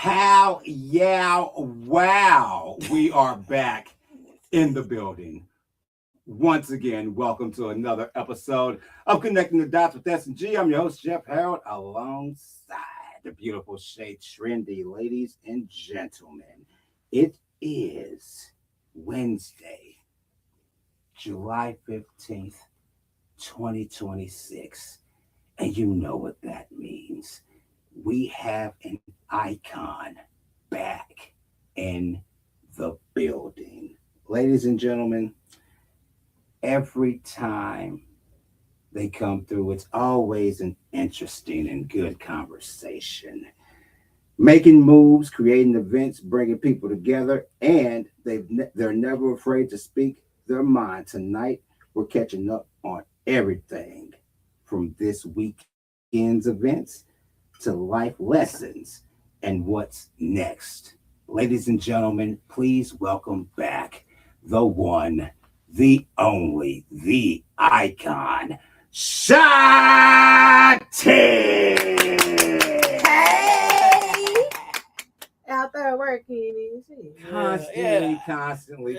Pow, yeah, wow. We are back in the building. Once again, welcome to another episode of Connecting the Dots with S&G. I'm your host, Jeff Harold, alongside the beautiful Shay Trendy. Ladies and gentlemen, it is Wednesday, July 15th, 2026. And you know what that means. We have an icon back in the building. Ladies and gentlemen, every time they come through, it's always an interesting and good conversation. Making moves, creating events, bringing people together, and they're never afraid to speak their mind. Tonight, we're catching up on everything from this weekend's events to life lessons and what's next. Ladies and gentlemen, please welcome back the one, the only, the icon, Shotty. Hey, out there working and shit. Constantly.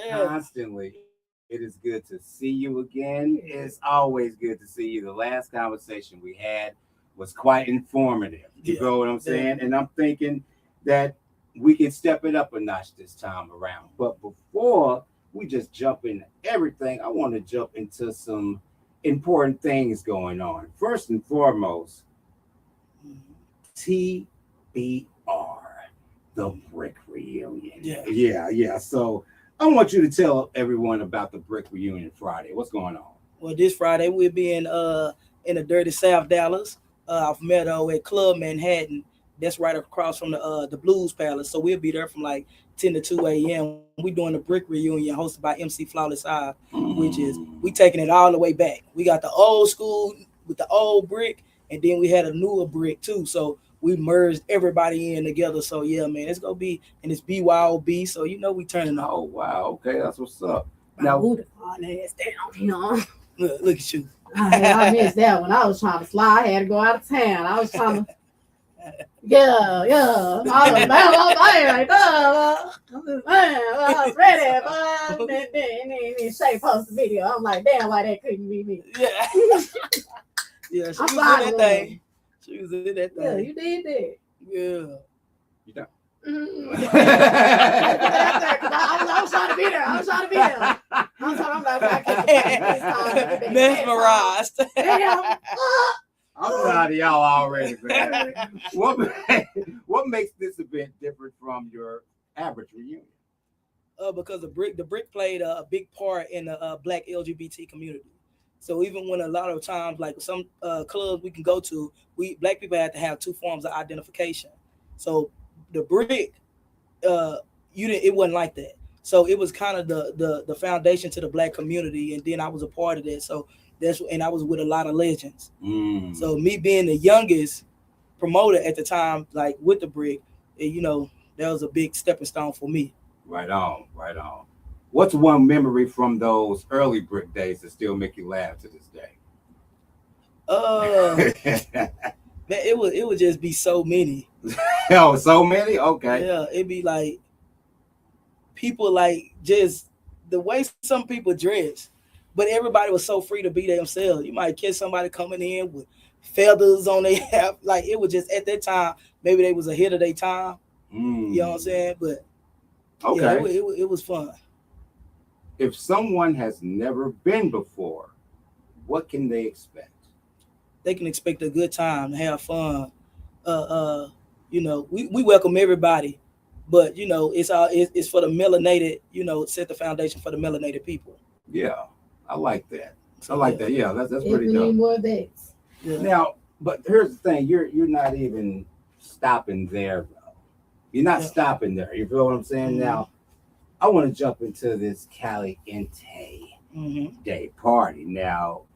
It is good to see you again. It's always good to see you. The last conversation we had was quite informative. You know what I'm saying? And I'm thinking that we can step it up a notch this time around. But before we just jump into everything, I want to jump into some important things going on. First and foremost, TBR, the Brick Reunion. Yeah. So I want you to tell everyone about the Brick Reunion Friday. What's going on? Well, this Friday we'll be in the dirty South Dallas. I've met at Club Manhattan. That's right across from the Blues Palace. So we'll be there from like 10 to 2 a.m. We're doing the Brick Reunion hosted by MC Flawless Hive, which is we taking it all the way back. We got the old school with the old brick, and then we had a newer brick too. So we merged everybody in together. So yeah, man, it's gonna be, and it's BYOB. So you know we turning up. Oh wow, okay, that's what's up. Now who the fuck ass down? Look at you. I missed that one. I was trying to fly. I had to go out of town. I was trying to. Yeah. I was right there. I was ready. Then Shay posted the video. I'm like, damn, why that couldn't be me? Yeah. Yeah, she was in that thing. She was in that thing. Yeah, you did that. Yeah. You done? I was trying to be there. I'm like, I can't. Mesmerized. Damn. I'm proud of y'all already, man. What makes this event different from your average reunion? Because the brick played a big part in the Black LGBT community. So even when a lot of times, like some clubs we can go to, Black people had to have two forms of identification. So the brick, it wasn't like that. So it was kind of the foundation to the Black community, and then I was a part of that. So and I was with a lot of legends. So me being the youngest promoter at the time, like with the brick, that was a big stepping stone for me. Right on. What's one memory from those early brick days that still make you laugh to this day? Man, it would just be so many. Oh, so many? Okay. Yeah, it'd be like people like just the way some people dress. But everybody was so free to be themselves. You might catch somebody coming in with feathers on their hat. Like it was just at that time, maybe they was ahead of their time. You know what I'm saying? But okay, yeah, it was fun. If someone has never been before, what can they expect? They can expect a good time, have fun. We welcome everybody, but it's for the melanated. Set the foundation for the melanated people. Yeah. I like that. Yeah, that's pretty dope. More dates. Yeah. Now, but here's the thing: you're not even stopping there, though. You're not stopping there. You feel what I'm saying? Now, I want to jump into this Caliente Day party. Now,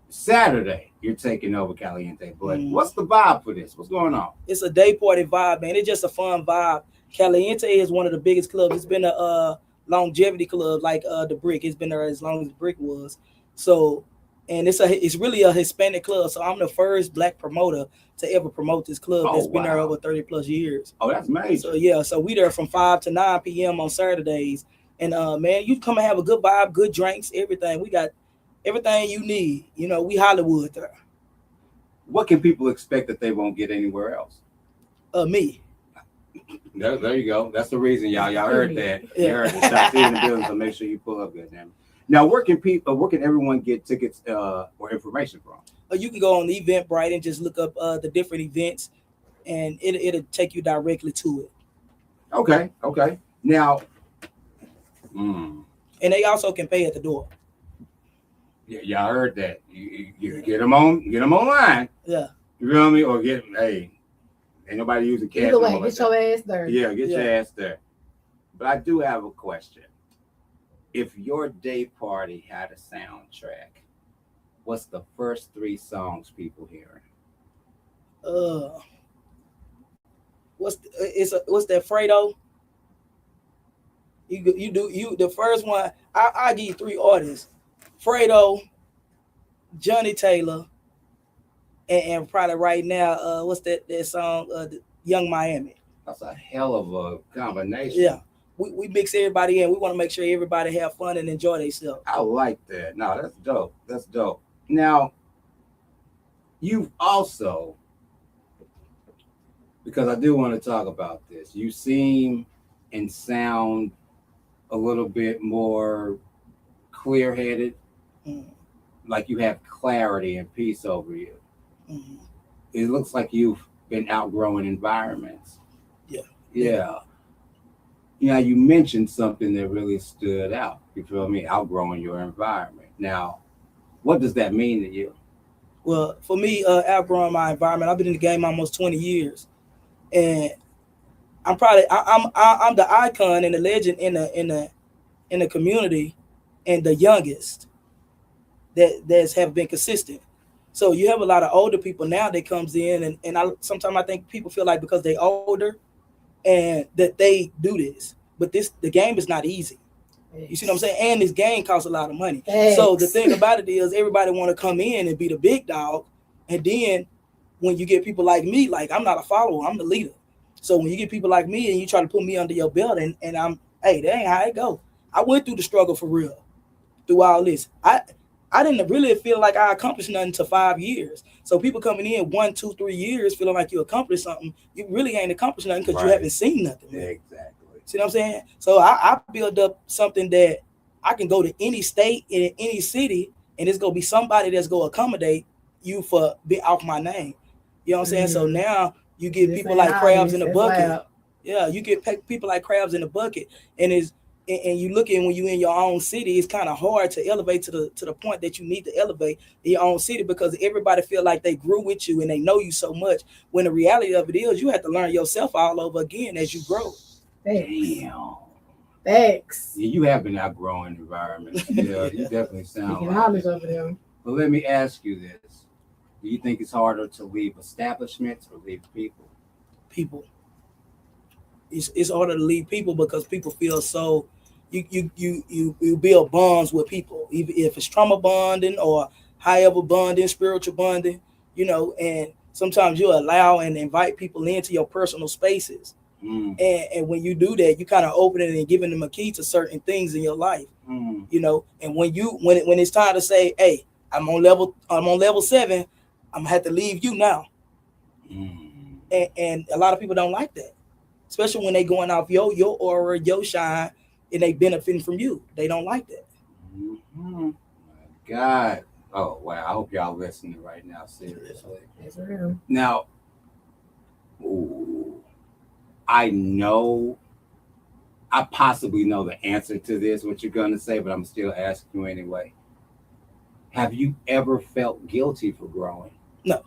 Saturday, you're taking over Caliente, but what's the vibe for this? What's going on? It's a day party vibe, man. It's just a fun vibe. Caliente is one of the biggest clubs. It's been a longevity club like the Brick. It's been there as long as the Brick was. So and it's really a Hispanic club. So I'm the first Black promoter to ever promote this club that's been there over 30 plus years. Oh, that's amazing. So yeah, so we there from 5 to 9 p.m. on Saturdays, and man, you come and have a good vibe, good drinks, everything. We got everything you need. You know, we Hollywood there. What can people expect that they won't get anywhere else? Me. There you go. That's the reason, y'all. Y'all heard that. Yeah. You heard the Shop T in the building, so make sure you pull up good, damn it. Now, where can everyone get tickets or information from? You can go on the Eventbrite and just look up the different events, and it'll take you directly to it. Okay. Now, and they also can pay at the door. Yeah, y'all heard that. You get them online. Yeah. You feel me? Or ain't nobody using cash. Either way, get your ass there. Yeah, get your ass there. But I do have a question. If your day party had a soundtrack, what's the first 3 songs people hearing? What's that Fredo? You do the first one. I give you 3 artists: Fredo, Johnny Taylor, and probably right now, what's that song? Young Miami. That's a hell of a combination. Yeah. We mix everybody in. We want to make sure everybody have fun and enjoy themselves. I like that. No, that's dope. That's dope. Now, you've also, because I do want to talk about this, you seem and sound a little bit more clear-headed, like you have clarity and peace over you. Mm-hmm. It looks like you've been outgrowing environments. Yeah. You you mentioned something that really stood out. You feel me? Outgrowing your environment. Now, what does that mean to you? Well, for me, outgrowing my environment, I've been in the game almost 20 years, and I'm the icon and the legend in the community, and the youngest that have been consistent. So you have a lot of older people now that comes in, and sometimes I think people feel like because they older and that they do this, but the game is not easy. You see what I'm saying? And this game costs a lot of money. Thanks. So the thing about it is everybody want to come in and be the big dog, and then when you get people like me, like I'm not a follower, I'm the leader. So when you get people like me and you try to put me under your belt, and that ain't how it go. I went through the struggle for real through all this. I didn't really feel like I accomplished nothing to 5 years. So people coming in 1, 2, 3 years feeling like you accomplished something, you really ain't accomplished nothing because you haven't seen nothing. Yeah, exactly. See what I'm saying? So I build up something that I can go to any state in any city, and it's gonna be somebody that's gonna accommodate you for be off my name. You know what I'm saying? So now you get people like crabs in the bucket. Loud. Yeah, you get people like crabs in the bucket, and you look at when you in your own city, it's kind of hard to elevate to the point that you need to elevate in your own city because everybody feel like they grew with you and they know you so much. When the reality of it is, you have to learn yourself all over again as you grow. Damn. Thanks. Yeah, you have been outgrowing environment. Yeah, you definitely sound knowledge over there. But let me ask you this: do you think it's harder to leave establishments or leave people? People. It's harder to leave people because people feel so. You build bonds with people, even if it's trauma bonding or however bonding, spiritual bonding, and sometimes you allow and invite people into your personal spaces. And when you do that, you kind of open it and giving them a key to certain things in your life, and when it's time to say, hey, I'm on level 7, I'm gonna have to leave you now. And a lot of people don't like that, especially when they going off your aura, your shine, and they benefiting from you. They don't like that. My God. Oh, wow. I hope y'all listening right now. Seriously. That's real. Now, I possibly know the answer to this, what you're going to say, but I'm still asking you anyway. Have you ever felt guilty for growing? No.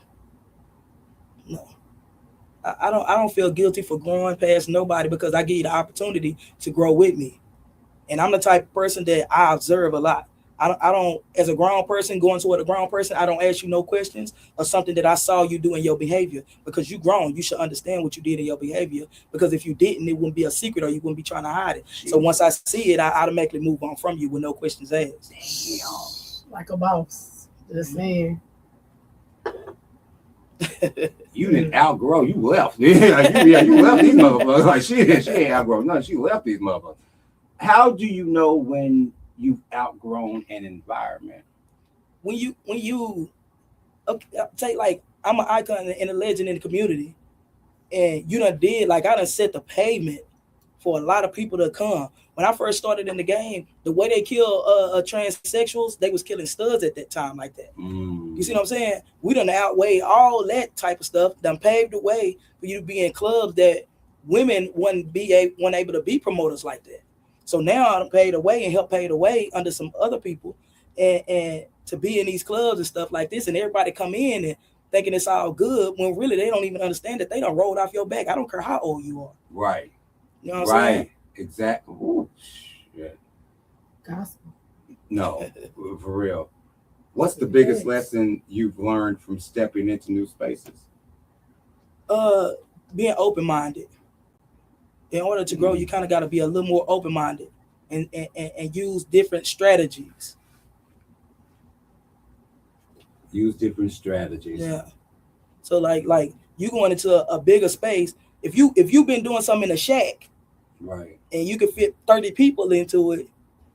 I don't feel guilty for growing past nobody because I give you the opportunity to grow with me. And I'm the type of person that I observe a lot. I don't, as a grown person, going toward a grown person, I don't ask you no questions or something that I saw you do in your behavior because you grown. You should understand what you did in your behavior because if you didn't, it wouldn't be a secret or you wouldn't be trying to hide it. Jeez. So once I see it, I automatically move on from you with no questions asked. Damn. Like a boss. Just saying. You didn't outgrow. You left. Yeah, you left these motherfuckers. Like she ain't outgrown nothing. She left these motherfuckers. How do you know when you've outgrown an environment? When you okay, take like I'm an icon and a legend in the community, and you done did like I done set the pavement for a lot of people to come. When I first started in the game, the way they kill transsexuals, they was killing studs at that time like that. You see what I'm saying? We done outweigh all that type of stuff, done paved the way for you to be in clubs that women weren't able to be promoters like that. So now I done paved the way and helped pave the way under some other people and to be in these clubs and stuff like this, and everybody come in and thinking it's all good when really they don't even understand that they done rolled off your back. I don't care how old you are. Right. You know what I'm saying? Exactly. Ooh, shit. Gospel. No, for real. What's the biggest lesson you've learned from stepping into new spaces? Being open-minded. In order to grow, you kind of got to be a little more open-minded and use different strategies. Use different strategies. Yeah. So like you going into a bigger space. If you've been doing something in a shack, right, and you can fit 30 people into it,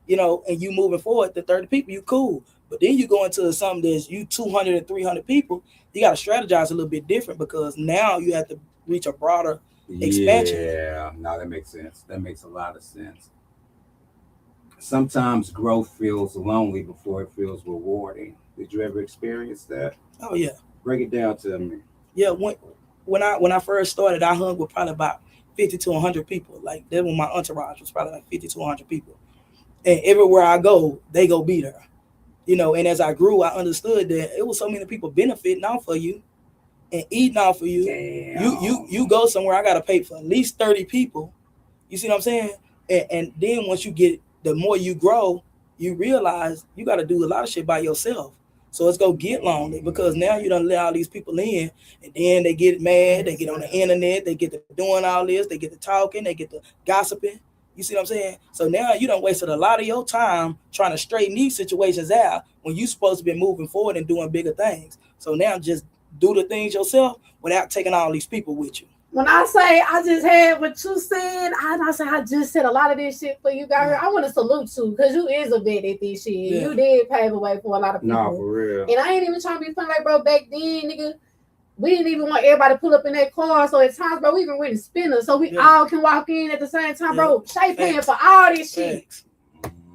you know, and you moving forward to 30 people, you cool. But then you go into something that's you 200 and 300 people, you got to strategize a little bit different because now you have to reach a broader expansion. Yeah, no, that makes sense. That makes a lot of sense. Sometimes growth feels lonely before it feels rewarding. Did you ever experience that? Oh yeah. Break it down to me. Yeah, when I first started, I hung with probably about 50 to 100 people. Like that was my entourage was probably like 50 to 100 people. And everywhere I go, they go be there. You know, and as I grew, I understood that it was so many people benefiting off of you and eating off of you. Damn. You go somewhere, I gotta pay for at least 30 people. You see what I'm saying? And then once you get, the more you grow, you realize you gotta do a lot of shit by yourself. So it's gonna get lonely because now you done let all these people in, and then they get mad, they get on the internet, they get to doing all this, they get to talking, they get to gossiping. You see what I'm saying? So now you done wasted a lot of your time trying to straighten these situations out when you supposed to be moving forward and doing bigger things. So now just do the things yourself without taking all these people with you. When I say I just had what you said, I just said a lot of this shit for you guys. I want to salute you because you is a vet at this shit. Yeah. You did pave the way for a lot of people. No, for real. And I ain't even trying to be funny, like, bro, back then, nigga, we didn't even want everybody to pull up in that car. So at times, bro, we even rented spinners so we all can walk in at the same time, bro. Shay paying for all this shit. Facts.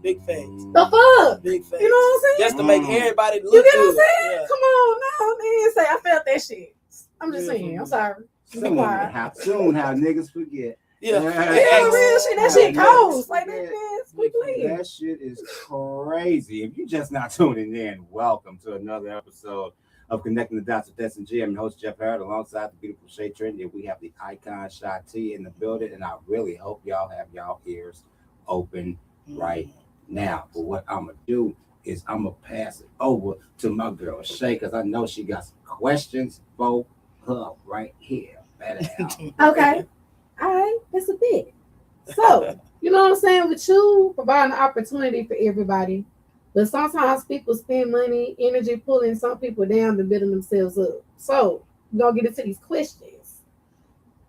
Big facts. The fuck? Big facts. You know what I'm saying? Just to make everybody look You get what I'm good. saying? Yeah. Come on now, man. Say I felt that shit. I'm just Yeah. saying. I'm sorry. Soon how niggas forget. Yeah. Yeah, real shit. That shit cold. Like that, man. We playing. That shit is crazy. If you're just not tuning in, welcome to another episode of Connecting the Dots with S&G. I'm your host, Jeff Harrod, alongside the beautiful Shay Trinity. We have the icon Shot T in the building, and I really hope y'all have y'all ears open right now. But what I'm going to do is I'm going to pass it over to my girl, Shay, because I know she got some questions for her right here. Okay. All right. That's a bit. So, you know what I'm saying? With you providing an opportunity for everybody, but sometimes people spend money, energy pulling some people down to building themselves up. So, we're going to get into these questions.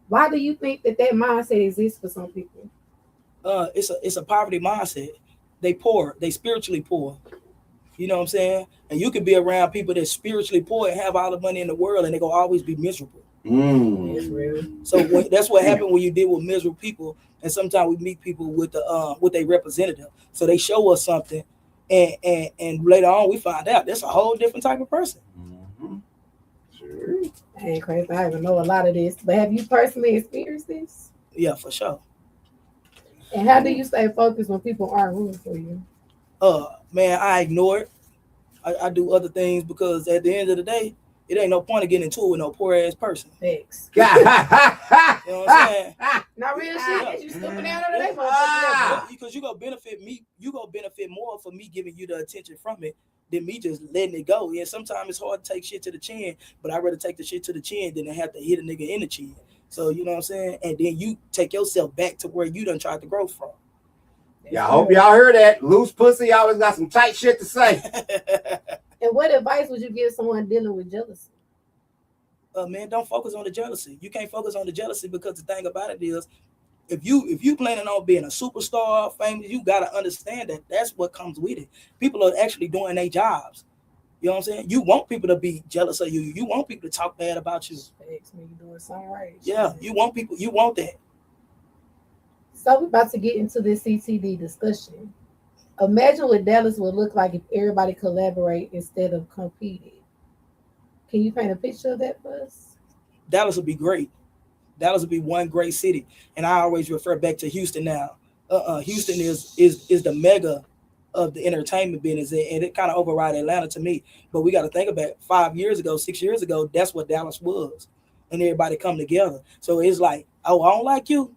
Why do you think that mindset exists for some people? It's a poverty mindset. They poor. They spiritually poor. You know what I'm saying? And you could be around people that's spiritually poor and have all the money in the world, and they're going to always be miserable. It's real. So that's what happened when you deal with miserable people. And sometimes we meet people with a representative. So they show us something, and later on we find out that's a whole different type of person. Mm-hmm. Sure. That ain't crazy. I even know a lot of this. But have you personally experienced this? Yeah, for sure. And how do you stay focused when people aren't rooting for you? Man, I ignore it. I do other things because at the end of the day, it ain't no point of getting into it with no poor ass person. Thanks. You know what I'm saying? Not real shit. You stupid down under that Yeah, because you gonna benefit me. You gonna benefit more for me giving you the attention from it than me just letting it go. Yeah, sometimes it's hard to take shit to the chin, but I'd rather take the shit to the chin than to have to hit a nigga in the chin. So you know what I'm saying? And then you take yourself back to where you done tried to grow from. Yeah, I hope y'all heard that. Loose pussy always got some tight shit to say. And what advice would you give someone dealing with jealousy? Man, don't focus on the jealousy. You can't focus on the jealousy because the thing about it is, if you planning on being a superstar, famous, you gotta understand that that's what comes with it. People are actually doing their jobs. You know what I'm saying? You want people to be jealous of you. You want people to talk bad about you. Makes me doing something right. Yeah, you want people. You want that. So we're about to get into this CTD discussion. Imagine what Dallas would look like if everybody collaborate instead of competed. Can you paint a picture of that for us? Dallas would be great. Dallas would be one great city, and I always refer back to Houston now. Houston is the mega of the entertainment business, and it kind of override Atlanta to me. But we got to think about it. 5 years ago, 6 years ago, that's what Dallas was, and everybody come together. So it's like, oh, I don't like you.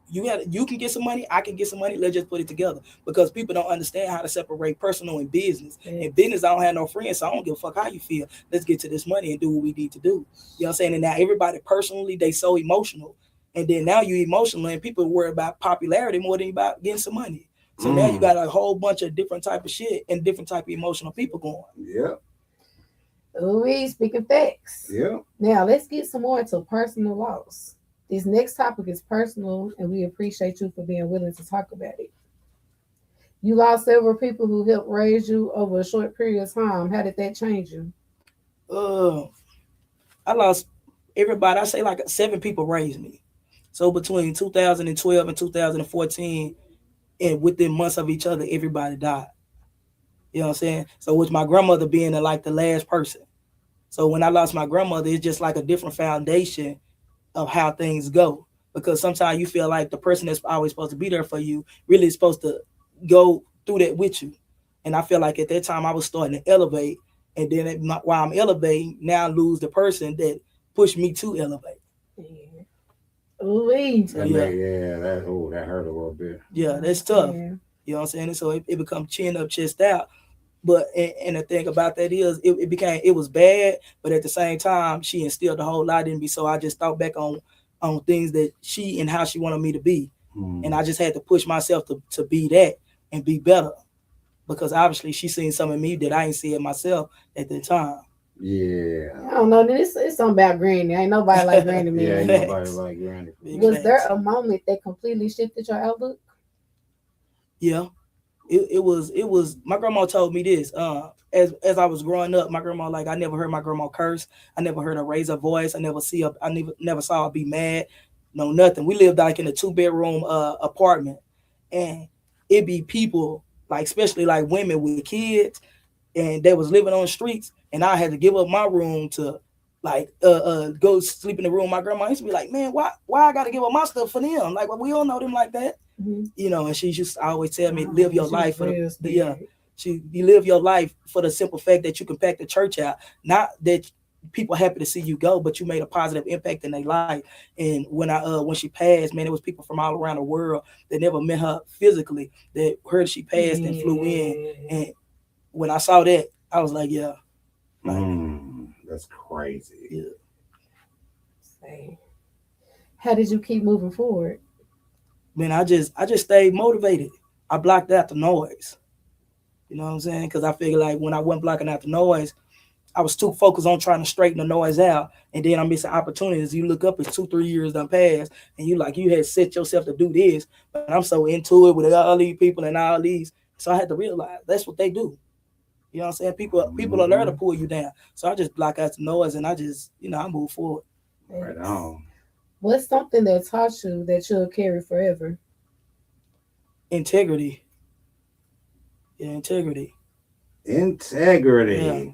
You can get some money, I can get some money. Let's just put it together, because people don't understand how to separate personal and business. In business, I don't have no friends, so I don't give a fuck how you feel. Let's get to this money and do what we need to do. You know what I'm saying? And now everybody personally, they so emotional, and then now you emotional, and people worry about popularity more than about getting some money. So now you got a whole bunch of different type of shit and different type of emotional people going. Yeah. Ooh, speaking facts. Yeah. Now let's get some more into personal loss. This next topic is personal, and we appreciate you for being willing to talk about it. You lost several people who helped raise you over a short period of time. How did that change you? I lost everybody. I say like 7 people raised me. So between 2012 and 2014, and within months of each other, everybody died. You know what I'm saying? So with my grandmother being like the last person. So when I lost my grandmother, it's just like a different foundation of how things go, because sometimes you feel like the person that's always supposed to be there for you really is supposed to go through that with you. And I feel like at that time I was starting to elevate, and then while I'm elevating, now I lose the person that pushed me to elevate. Ooh, that hurt a little bit. Yeah, that's tough. You know what I'm saying? And so it becomes chin up, chest out. But and the thing about that is it was bad, but at the same time she instilled a whole lot in me. So I just thought back on things that she and how she wanted me to be. And I just had to push myself to be that and be better, because obviously she seen something in me that I ain't see in myself at the time. Yeah. I don't know. It's something about Granny. Ain't nobody like Granny, man. Yeah, ain't nobody like Granny. Was there a moment that completely shifted your outlook? Yeah. It was my grandma told me this. As I was growing up, my grandma, like, I never heard my grandma curse. I never heard her raise her voice. I never saw her be mad. No, nothing. We lived like in a 2-bedroom apartment, and it be people, like, especially like women with kids, and they was living on the streets, and I had to give up my room to like go sleep in the room. My grandma used to be like, man, why I gotta give up my stuff for them? Like, well, we all know them like that. You know, and she just always tell me, live your life for you live your life for the simple fact that you can pack the church out. Not that people happy to see you go, but you made a positive impact in their life. And when she passed, man, it was people from all around the world that never met her physically that heard she passed and flew in. And when I saw that, I was like, yeah. That's crazy. Yeah. How did you keep moving forward? Man, I just stayed motivated. I blocked out the noise. You know what I'm saying? Because I figured, like, when I wasn't blocking out the noise, I was too focused on trying to straighten the noise out. And then I'm missing opportunities. You look up, it's 2-3 years done passed, and you had set yourself to do this. But I'm so into it with all these people and all these. So I had to realize that's what they do. You know what I'm saying? People are there to pull you down. So I just block out the noise, and I just, I move forward. Right on. What's something that taught you that you'll carry forever? Integrity. Yeah, integrity. Yeah.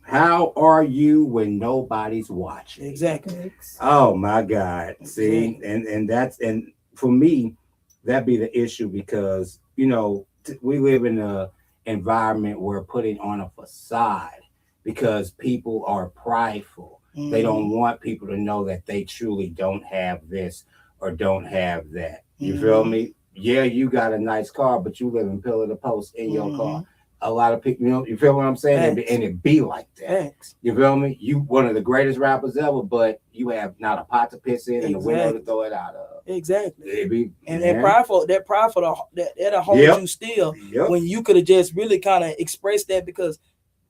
How are you when nobody's watching? Exactly. Oh my God. See, and for me, that'd be the issue, because we live in a environment where putting on a facade, because people are prideful. They don't want people to know that they truly don't have this or don't have that. You feel me? Yeah, you got a nice car, but you live in pillar to post in your car. A lot of people, you feel what I'm saying? And it be like that. You feel me? You one of the greatest rappers ever, but you have not a pot to piss in and a window to throw it out of. Exactly. That prideful, that'll hold you still when you could have just really kind of expressed that, because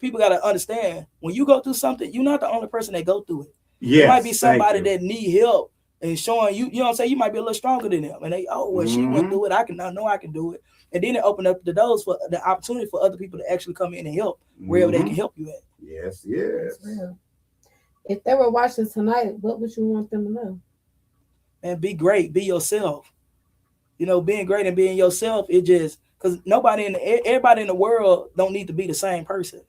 people got to understand when you go through something, you're not the only person that go through it. Yes, it might be somebody thank you. that need help and showing you, you know what I'm saying? You might be a little stronger than them. And they, oh, well, she went through it. I know I can do it. And then it opened up the doors for the opportunity for other people to actually come in and help wherever they can help you at. Yes, yes. If they were watching tonight, what would you want them to know? And be great, be yourself. You know, being great and being yourself, it just, because everybody in the world don't need to be the same person.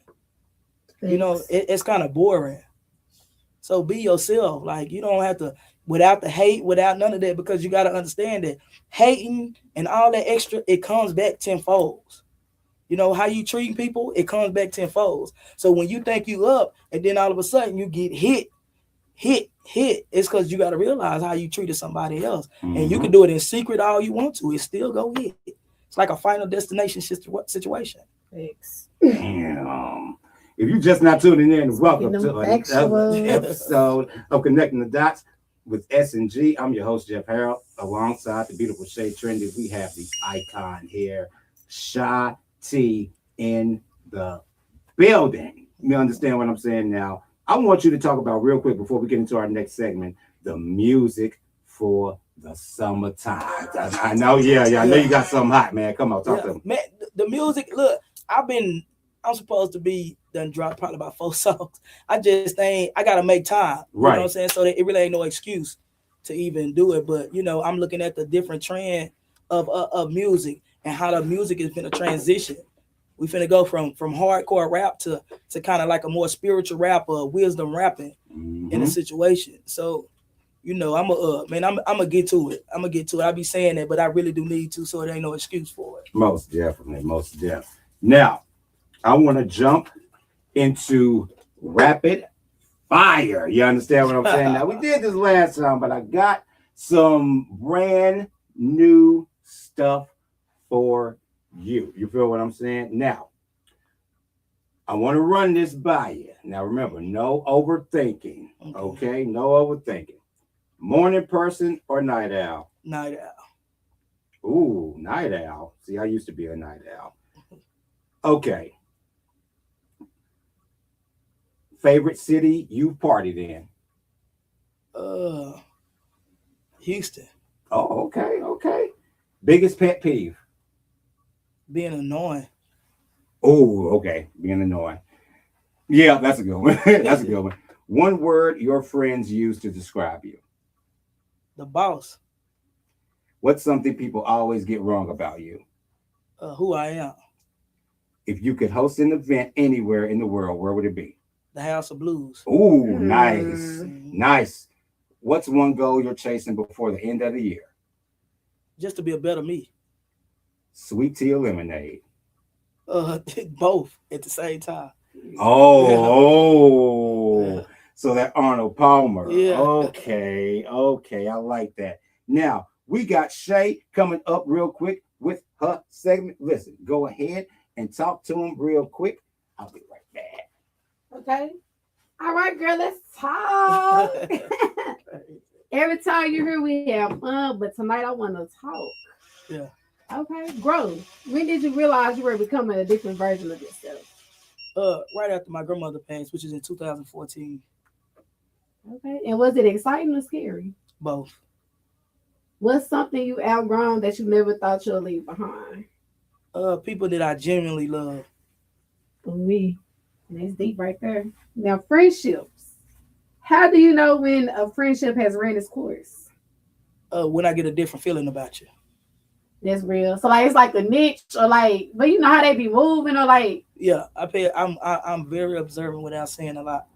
Thanks. You know, it's kind of boring. So be yourself. Like, you don't have to, without the hate, without none of that, because you got to understand that hating and all that extra, it comes back tenfold. You know, how you treat people, it comes back tenfold. So when you think you up and then all of a sudden you get hit, it's because you got to realize how you treated somebody else. And you can do it in secret all you want to. It still go hit. It's like a Final Destination situation. Thanks. Damn. If you're just not tuning in, welcome to another episode of Connecting the Dots with S&G. I'm your host, Jeff Harold. Alongside the beautiful Shay Trendy, we have the icon here, Sha T, in the building. You understand what I'm saying now? I want you to talk about real quick before we get into our next segment, the music for the summertime. I know, I know you got something hot, man. Come on, talk to me. Man, the music, look, I'm supposed to be done drop probably about 4 songs. I just think I gotta make time. You know what I'm saying? So that it really ain't no excuse to even do it. But you know, I'm looking at the different trend of music and how the music is gonna transition. We finna go from hardcore rap to kind of like a more spiritual rap or wisdom rapping in a situation. So, you know, I'm gonna get to it. I be saying that, but I really do need to, so it ain't no excuse for it. Most definitely. Now, I want to jump into rapid fire. You understand what I'm saying? Now, we did this last time, but I got some brand new stuff for you. You feel what I'm saying? Now, I want to run this by you. Now, remember, no overthinking. Okay? No overthinking. Morning person or night owl? Night owl. Ooh, night owl. See, I used to be a night owl. Okay. Favorite city you've partied in? Houston. Oh, okay. Biggest pet peeve? Being annoying. Oh, okay. Being annoying. Yeah, that's a good one. That's a good one. One word your friends use to describe you? The boss. What's something people always get wrong about you? Who I am. If you could host an event anywhere in the world, where would it be? The House of Blues. Ooh, nice. What's one goal you're chasing before the end of the year? Just to be a better me. Sweet tea or lemonade? Both at the same time. Oh. Yeah. So that Arnold Palmer. Yeah. Okay. I like that. Now, we got Shay coming up real quick with her segment. Listen, go ahead and talk to him real quick. I'll be right back. Okay. All right, girl, let's talk. Every time you hear we have fun, but tonight I want to talk. Yeah. Okay. Growth. When did you realize you were becoming a different version of yourself? Right after my grandmother passed, which is in 2014. Okay. And was it exciting or scary? Both. What's something you outgrown that you never thought you'll leave behind? People that I genuinely love. Me. That's deep right there. Now, friendships. How do you know when a friendship has ran its course? When I get a different feeling about you. That's real. So like it's like a niche or like, but you know how they be moving or like. Yeah, I'm very observant without saying a lot.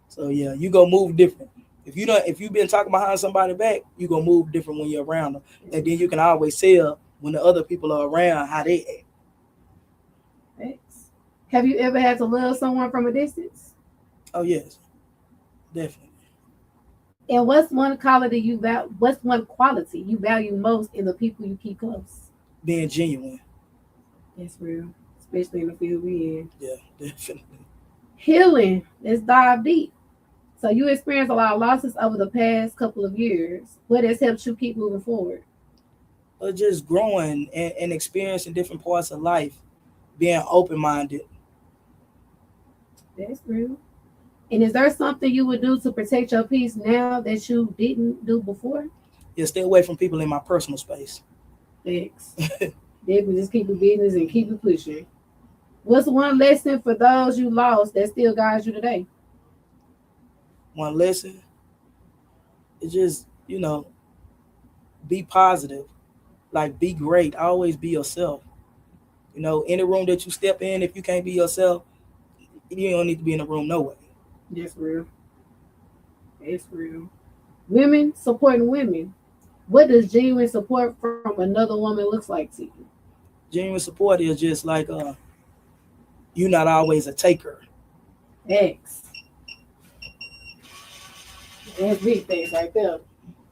So yeah, you go move different. If you've been talking behind somebody back, you gonna move different when you're around them, and then you can always tell when the other people are around how they act. Thanks. Have you ever had to love someone from a distance? Oh yes, definitely. And what's one quality you value most in the people you keep close? Being genuine. That's real, especially in the field we in. Yeah, definitely. Healing. Let's dive deep. So you experienced a lot of losses over the past couple of years. What has helped you keep moving forward? Just growing and experiencing different parts of life, being open-minded. That's real. And is there something you would do to protect your peace now that you didn't do before? Yeah, stay away from people in my personal space. Thanks. Definitely just keep it business and keep it pushing. What's one lesson for those you lost that still guides you today? One lesson is just, be positive. Like, be great. Always be yourself. Any room that you step in, if you can't be yourself, you don't need to be in the room no way. That's real. It's real. Women supporting women. What does genuine support from another woman looks like to you? Genuine support is just like you're not always a taker. X. That's big things right there.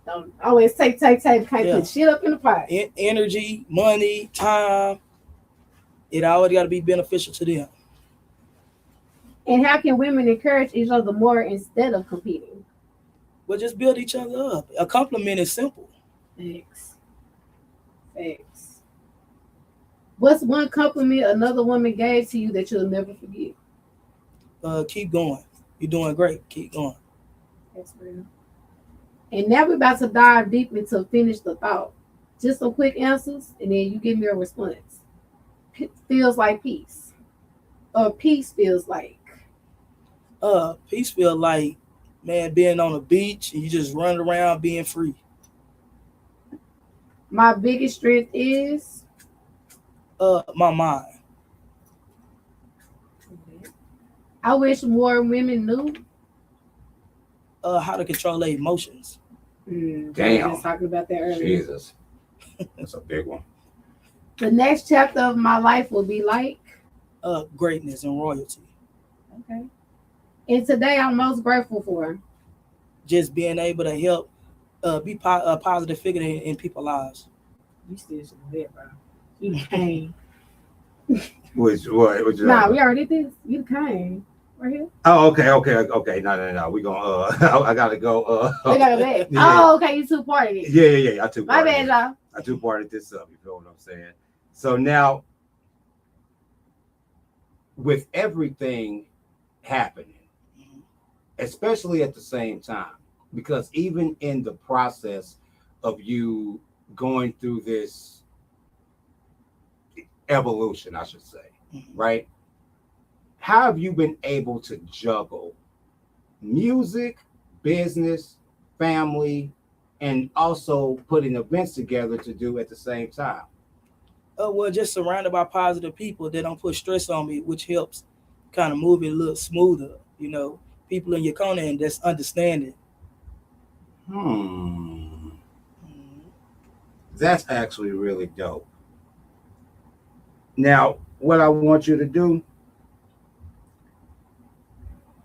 Don't always take. Can't Yeah. put shit up in the pot. Energy, money, time, it always got to be beneficial to them. And how can women encourage each other more instead of competing? But just build each other up. A compliment is simple. X. X. What's one compliment another woman gave to you that you'll never forget? Keep going. You're doing great. Keep going. That's real. And now we're about to dive deep into finish the thought. Just some quick answers, and then you give me a response. Feels like peace, or peace feels like. Peace feel like, man, being on the beach and you just running around being free. My biggest strength is. My mind. I wish more women knew. How to control their emotions. We were Damn. just talking about that earlier. Jesus. That's a big one. The next chapter of my life will be like. Greatness and royalty. Okay. And today I'm most grateful for. Just being able to help be a positive figure in people's lives. You still should have been, bro. You came. Which what? Nah, we already did this. You came. Right here. Oh, okay. No. We gonna. I gotta go. We gotta go back. Yeah. Oh, okay. You two parted it. Yeah. I took. My bad, y'all. I two-parted this up. You feel what I'm saying? So now, with everything happening, especially at the same time, because even in the process of you going through this evolution, I should say, right? How have you been able to juggle music, business, family, and also putting events together to do at the same time? Well, just surrounded by positive people that don't put stress on me, which helps kind of move it a little smoother. People in your corner and that's understanding. That's actually really dope. Now, what I want you to do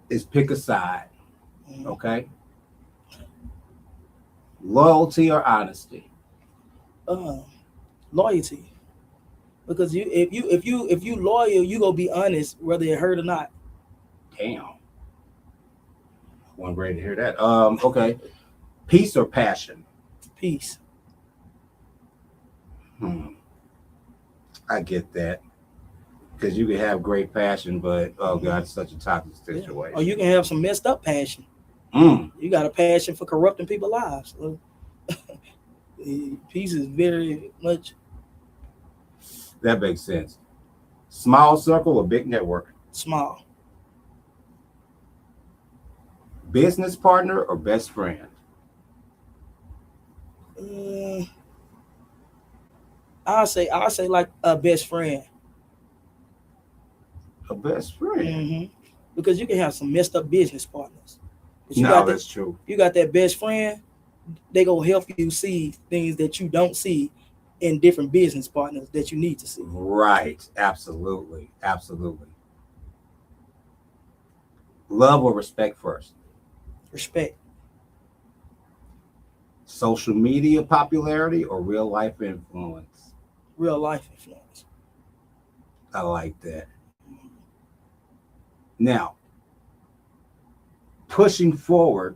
is pick a side, okay? Loyalty or honesty? Loyalty, because if you loyal, you gonna be honest whether it hurt or not. Damn, wasn't ready to hear that. Okay, peace or passion? Peace. I get that, because you can have great passion, but oh god, it's such a toxic situation. Or you can have some messed up passion. You got a passion for corrupting people's lives. Peace is very much. That makes sense. Small circle or big network? Small. Business partner or best friend? I'll say like a best friend. A best friend? Because you can have some messed up business partners. That's true. You got that best friend, they gonna help you see things that you don't see in different business partners that you need to see. Right. Absolutely. Love or respect first? Respect. Social media popularity or real life influence? Real life influence. I like that. Now, pushing forward,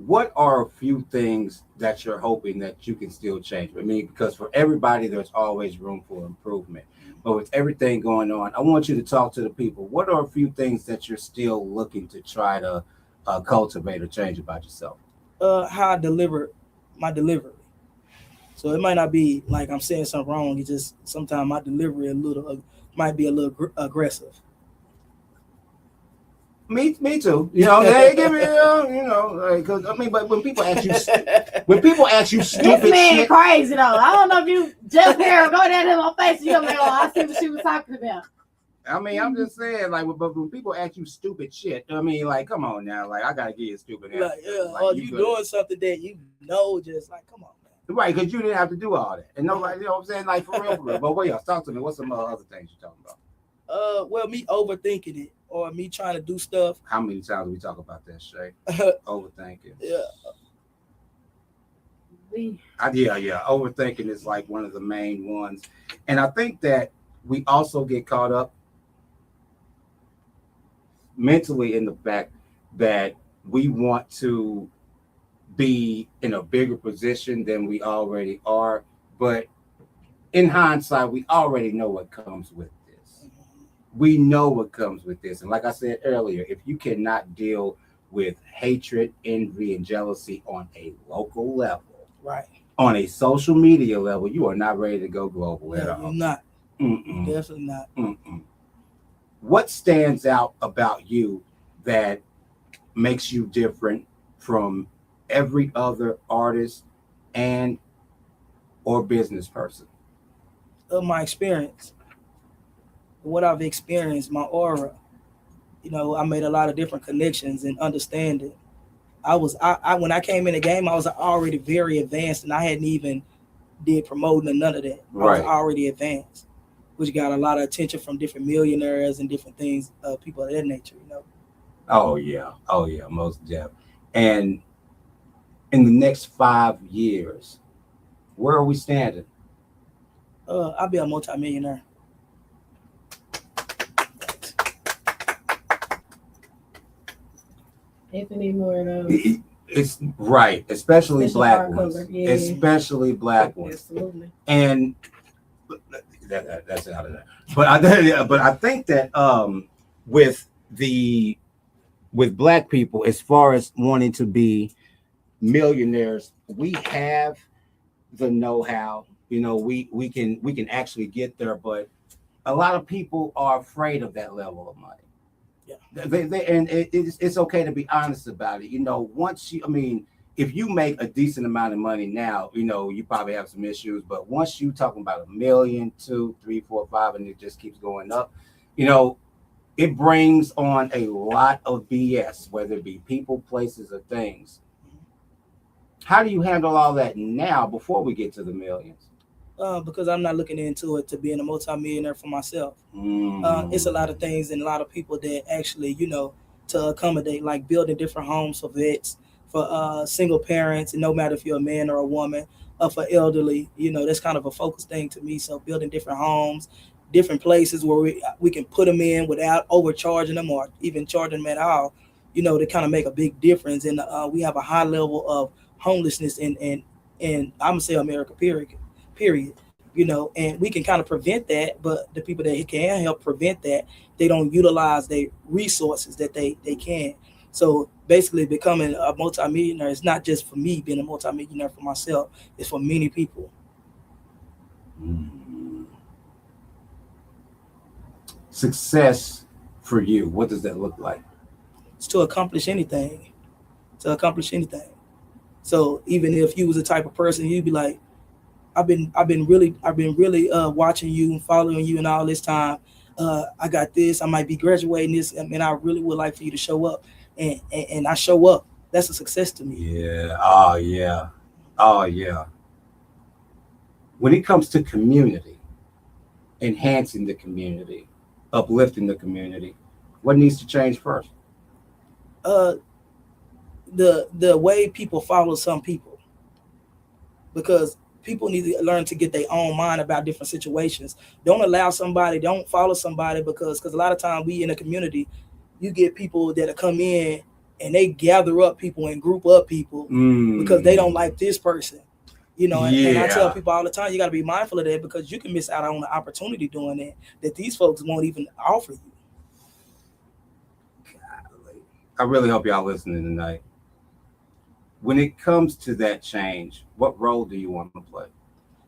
what are a few things that you're hoping that you can still change? I mean, because for everybody, there's always room for improvement. But with everything going on, I want you to talk to the people. What are a few things that you're still looking to try to cultivate or change about yourself? How I deliver my delivery. So it might not be like I'm saying something wrong. It's just sometimes my delivery might be a little aggressive. Me too. You know, they give me, because I mean, but when people ask you This stupid man shit, crazy though. I don't know if you just hear him go down in my face. You're like, oh, I see what she was talking about. I mean, I'm just saying, like, but when people ask you stupid shit, I mean, like, come on now, like, I gotta give you a stupid answer. Like, or you doing something that you know, just like, come on, man. Right, because you didn't have to do all that, and nobody, you know what I'm saying, like, for real. But what else? Talk to me. What's some other things you talking about? Well, me overthinking it or me trying to do stuff. How many times we talk about that, Shay? Overthinking. Yeah. Yeah. Overthinking is like one of the main ones, and I think that we also get caught up mentally in the fact that we want to be in a bigger position than we already are, but in hindsight, we already know what comes with this. We know what comes with this. And like I said earlier, if you cannot deal with hatred, envy, and jealousy on a local level, right, on a social media level, you are not ready to go global at all. You're not. Mm-mm. Definitely not. Mm-mm. What stands out about you that makes you different from every other artist and or business person? Of my experience, what I've experienced, my aura. You know, I made a lot of different connections and understanding. I when I came in the game, I was already very advanced, and I hadn't even did promoting or none of that. Right. I was already advanced, which got a lot of attention from different millionaires and different things, people of that nature. You know. Oh yeah, most definitely. And in the next 5 years, where are we standing? I'll be a multimillionaire. Anthony more of those. It's right, especially Special black art ones, color, yeah. especially black ones. Absolutely. And that's out of that. But I think that with black people, as far as wanting to be millionaires, we have the know-how. You know, we can actually get there, but a lot of people are afraid of that level of money. Yeah. It's okay to be honest about it. You know, if you make a decent amount of money now, you know, you probably have some issues, but once you talking about 1 million, 2, 3, 4, 5, and it just keeps going up, you know, it brings on a lot of BS, whether it be people, places, or things. How do you handle all that now before we get to the millions? Because I'm not looking into it to being a multimillionaire for myself. It's a lot of things and a lot of people that actually, you know, to accommodate, like building different homes for vets, for single parents, and no matter if you're a man or a woman, for elderly, you know, that's kind of a focus thing to me. So building different homes, different places where we can put them in without overcharging them or even charging them at all, you know, to kind of make a big difference. And we have a high level of homelessness in I'm gonna say America, period, you know, and we can kind of prevent that, but the people that can help prevent that, they don't utilize their resources that they can. So basically becoming a multimillionaire is not just for me being a multimillionaire for myself, it's for many people. Success for you, what does that look like? It's to accomplish anything. So even if you was the type of person, you'd be like, I've been really watching you and following you and all this time. I got this. I might be graduating this. I mean, I really would like for you to show up, and I show up. That's a success to me. Yeah. Oh yeah. When it comes to community, enhancing the community, uplifting the community, what needs to change first? The way people follow some people, because people need to learn to get their own mind about different situations. Don't follow somebody because a lot of times we in a community, you get people that come in and they gather up people and group up people because they don't like this person. You know, and I tell people all the time, you got to be mindful of that because you can miss out on the opportunity doing that these folks won't even offer you. I really hope y'all listening tonight. When it comes to that change, what role do you want to play?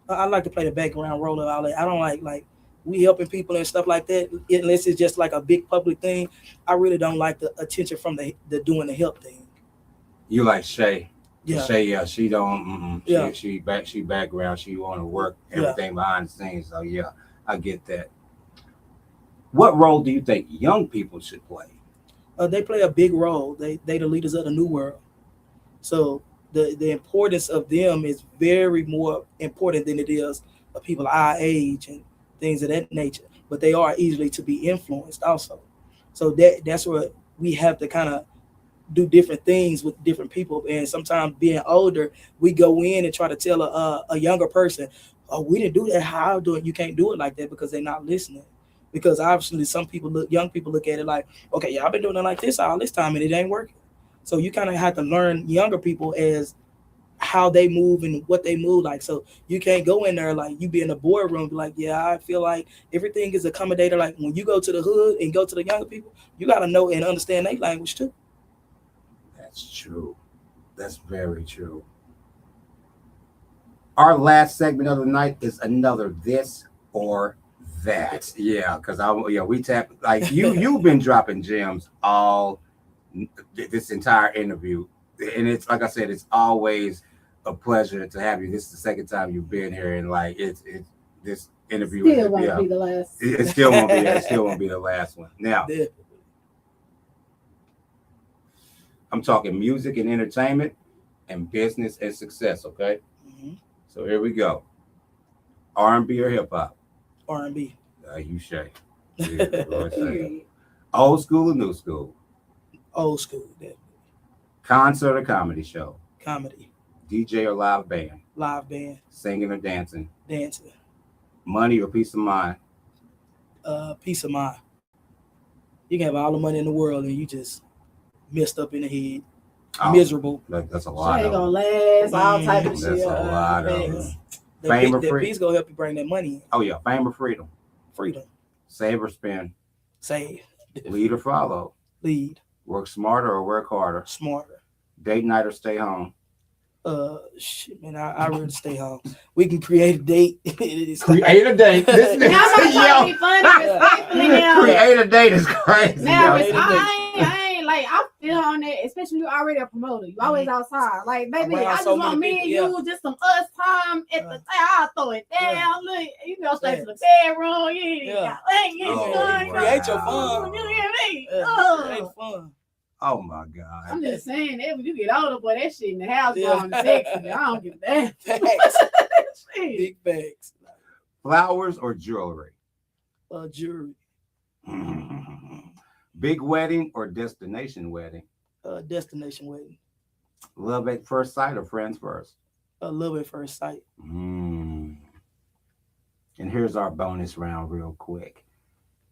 I like to play the background role of all that. I don't like we helping people and stuff like that unless it's just like a big public thing. I really don't like the attention from the doing the help thing. You like Shay? Yeah. Shay, she don't. Yeah. She background. She want to work everything behind the scenes. So yeah, I get that. What role do you think young people should play? They play a big role. They the leaders of the new world. So the importance of them is very more important than it is of people our age and things of that nature. But they are easily to be influenced also. So that's where we have to kind of do different things with different people. And sometimes being older, we go in and try to tell a younger person, oh, we didn't do that. How do it? You can't do it like that because they're not listening. Because obviously young people look at it like, okay, yeah, I've been doing it like this all this time and it ain't working. So you kind of have to learn younger people as how they move and what they move like. So you can't go in there like you be in a boardroom be like, yeah, I feel like everything is accommodated. Like when you go to the hood and go to the younger people, you got to know and understand their language too. That's true. That's very true. Our last segment of the night is another this or that. Yeah, because we tap like you've been dropping gems all this entire interview. And it's like I said, it's always a pleasure to have you. This is the second time you've been here, and like it's this interview still won't be the last. It still won't be. It still won't be the last one. Now, I'm talking music and entertainment, and business and success. Okay, so here we go. R&B or hip hop? R&B. You Shay. Old school or new school? Old school. Definitely. Concert or comedy show? Comedy. DJ or live band? Live band. Singing or dancing? Dancing. Money or peace of mind? Peace of mind. You can have all the money in the world and you just messed up in the head. Miserable. That's a lot. She ain't gonna last. All type of shit. That's a lot of it. Fame or freedom. Peace gonna help you bring that money in. Oh yeah, fame or freedom? Freedom. Save or spend? Save. Lead or follow? Lead. Work smarter or work harder? Smarter. Date night or stay home? Shit, man, I really stay home. We can create a date. Create a date. This Now I'm not trying to be funny, respectfully now. Create a date is crazy. Now I ain't like I feel on that, especially you already a promoter. You always outside. Like, baby, I just want me and you, just some us time at the I'll throw it down. Look, you go straight to the bedroom. Create your fun. You hear me? Create fun. Oh my God. I'm just saying that when you get older, boy, that shit in the house going sexy. I don't give that. Facts. Big bags. Flowers or jewelry? Jewelry. Big wedding or destination wedding? Destination wedding. Love at first sight or friends first? Love at first sight. And here's our bonus round real quick.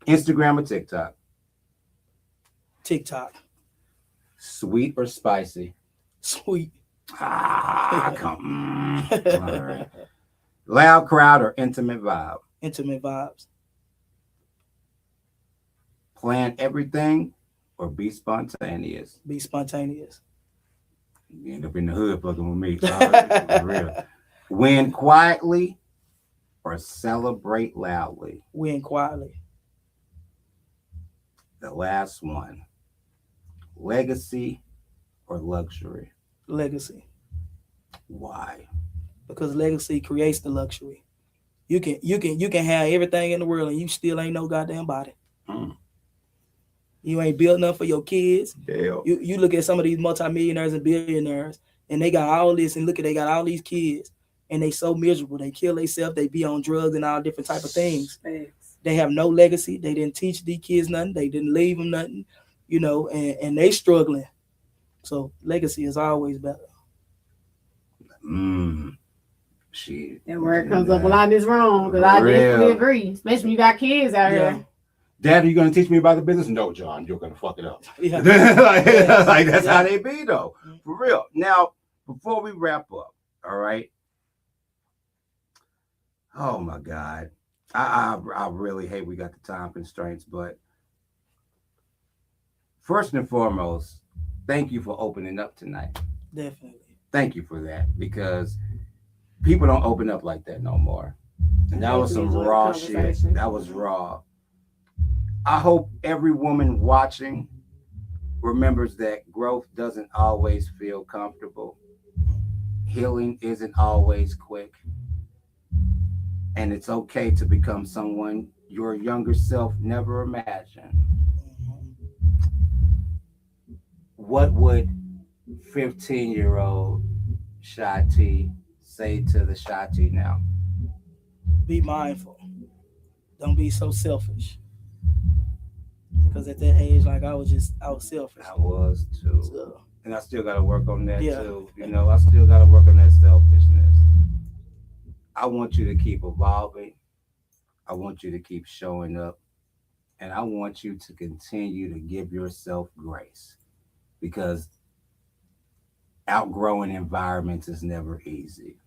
Instagram or TikTok? TikTok. Sweet or spicy? Sweet. Come on. All right. Loud crowd or intimate vibe? Intimate vibes. Plan everything or be spontaneous? Be spontaneous. You end up in the hood fucking with me. For real. Win quietly or celebrate loudly? Win quietly. The last one. Legacy or luxury? Legacy. Why? Because legacy creates the luxury. You can have everything in the world and you still ain't no goddamn body. You ain't built enough for your kids. Damn. You look at some of these multimillionaires and billionaires and they got all this and they got all these kids and they so miserable. They kill themselves. They be on drugs and all different type of things. Thanks. They have no legacy. They didn't teach these kids nothing. They didn't leave them nothing, and they struggling. So legacy is always better. Shit. That word comes up a lot in this room because I definitely agree, especially when you got kids out here. Dad, are you going to teach me about the business? No, John, you're going to fuck it up. Yeah. like that's Yeah. how they be, though. Mhm. For real. Now, before we wrap up, all right. Oh my God. I really hate we got the time constraints, but first and foremost, thank you for opening up tonight. Definitely. Thank you for that, because people don't open up like that no more. And that was some Enjoyed the raw shit. conversation. That was raw. I hope every woman watching remembers that growth doesn't always feel comfortable. Healing isn't always quick. And it's okay to become someone your younger self never imagined. What would 15-year-old Shati say to the Shati now? Be mindful. Don't be so selfish. Because at that age, like I was selfish. I was too. So, And I still got to work on that Yeah. too. You know, I still got to work on that selfishness. I want you to keep evolving. I want you to keep showing up. And I want you to continue to give yourself grace, because outgrowing environments is never easy,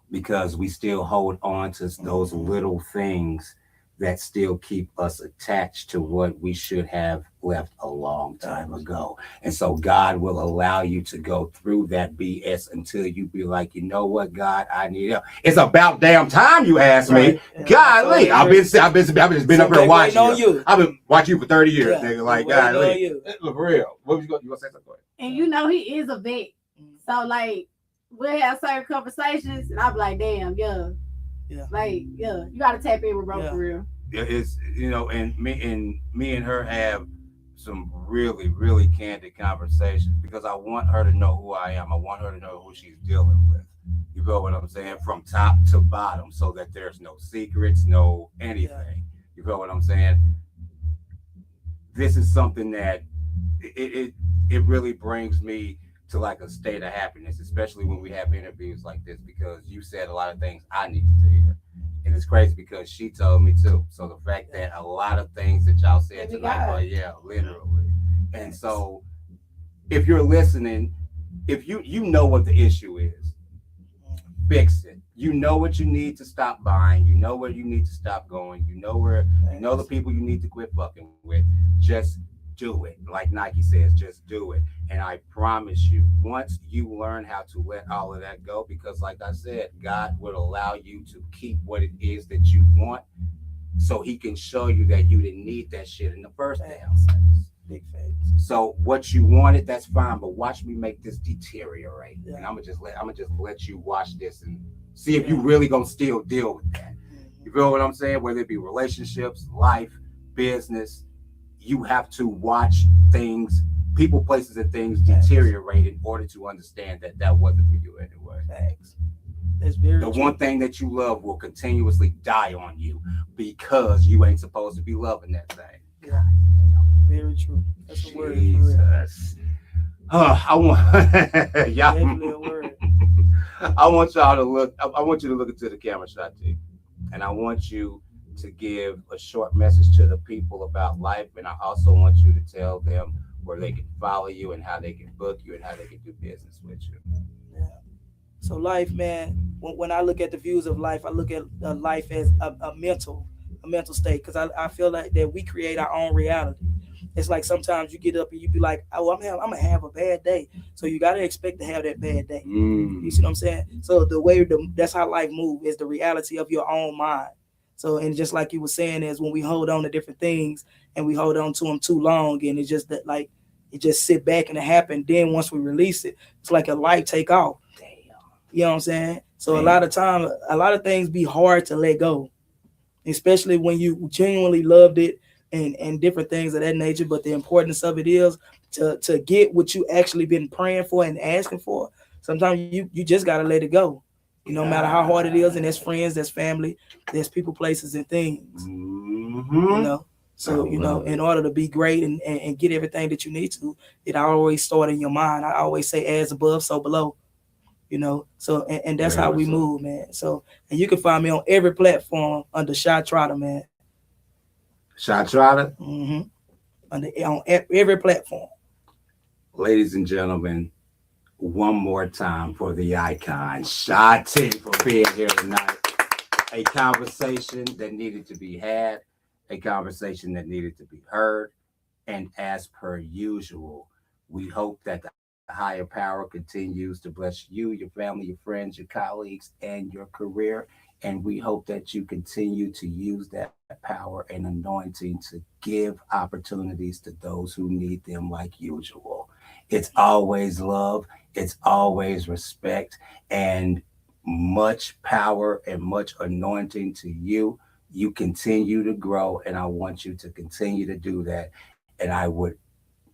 because we still hold on to those little things that still keep us attached to what we should have left a long time ago. And so God will allow you to go through that BS until you be like, you know what, God, I need help. It's about damn time you asked me. Right. Yeah. Golly, I've just been up here watching on you. you. I've been watching you for 30 years, Yeah. nigga. Like, Waiting on golly. you. Look, for real. What was you gonna say something? And you know he is a vet. So like we'll have certain conversations and I'll be like, damn, yeah. Like, yeah, you gotta tap in with bro for real. It's, you know, and me and her have some really, really candid conversations, because I want her to know who I am. I want her to know who she's dealing with. You know what I'm saying? From top to bottom, so that there's no secrets, no anything. You feel what I'm saying? This is something that it really brings me to like a state of happiness, especially when we have interviews like this, because you said a lot of things I needed to hear. And it's crazy because she told me too. So the fact that a lot of things that y'all said tonight, well, yeah, literally. And so if you're listening, if you know what the issue is, fix it. You know what you need to stop buying. You know where you need to stop going. You know the people you need to quit fucking with. Just do it. Like Nike says, just do it. And I promise you, once you learn how to let all of that go, because like I said, God will allow you to keep what it is that you want, so he can show you that you didn't need that shit in the first damn place. Big facts. So what you wanted, that's fine, but watch me make this deteriorate. Yeah. And I'm gonna just let you watch this and see if you really gonna still deal with that. You feel what I'm saying? Whether it be relationships, life, business, you have to watch things, people, places, and things deteriorate in order to understand that that wasn't for you anyway. Facts. That's very The true. one thing that you love will continuously die on you, because you ain't supposed to be loving that thing. Yeah. Very true. That's a word for real. Jesus. I want y'all. Definitely a word. I want y'all to look. I want you to look into the camera, Shati, and I want you to give a short message to the people about life, and I also want you to tell them where they can follow you and how they can book you and how they can do business with you. Yeah. So life, man. When I look at the views of life, I look at life as a mental state, because I feel like that we create our own reality. It's like sometimes you get up and you be like, oh, I'm gonna have a bad day. So you gotta expect to have that bad day. You see what I'm saying? So that's how life moves, is the reality of your own mind. So, and just like you were saying, is when we hold on to different things and we hold on to them too long, and it's just that, like, it just sit back and it happen. Then once we release it, it's like a light take off. Damn. You know what I'm saying? So a lot of time, a lot of things be hard to let go, especially when you genuinely loved it and different things of that nature. But the importance of it is to get what you actually been praying for and asking for. Sometimes you just gotta let it go. No matter how hard it is, and there's friends, there's family, there's people, places, and things. So in order to be great and get everything that you need to, it always start in your mind. I always say, as above, so below. So and that's how we move, man. So, and you can find me on every platform under Shy Trotter, man. Shatrada, On every platform. ladies and gentlemen, one more time for the icon, Shati, for being here tonight. A conversation that needed to be had, a conversation that needed to be heard. And as per usual, we hope that the higher power continues to bless you, your family, your friends, your colleagues, and your career. And we hope that you continue to use that power and anointing to give opportunities to those who need them like usual. It's always love, it's always respect, and much power and much anointing to you. You continue to grow, and I want you to continue to do that. And I would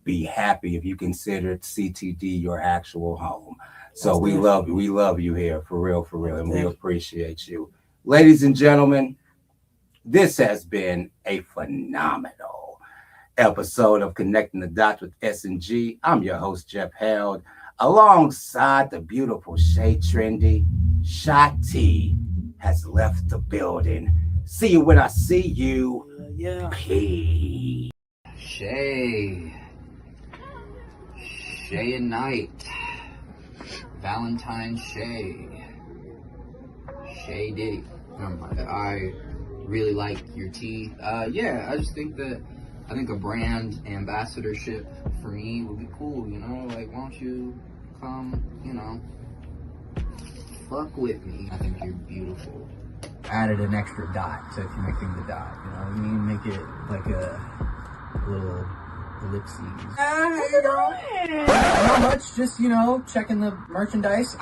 be happy if you considered CTD your actual home. So we love you here, for real, and we appreciate you. Ladies and gentlemen, this has been a phenomenal episode of Connecting the Dots with S&G. I'm your host, Jeff Held, alongside the beautiful Shay Trendy. Shati has left the building. See you when I see you. Yeah. Peace. Shay and Knight, Valentine Shay Diddy. I really like your tea. Yeah, I just think a brand ambassadorship for me would be cool, like, why don't you come, fuck with me. I think you're beautiful. Added an extra dot to connecting the dot, make it like a little ellipses. How you doing? Not much, just, checking the merchandise.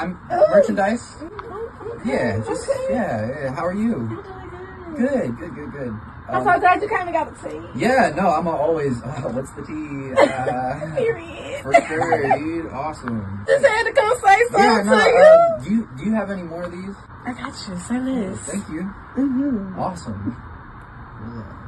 Merchandise. Yeah, just, yeah, how are you? Good. I'm so glad you came and got the tea. Yeah, no, I'm always, what's the tea? Period. For sure, dude, awesome. Just had to come say something Yeah, to you. do you have any more of these? I got you. Say this. Thank you. Mm-hmm. Awesome. Yeah.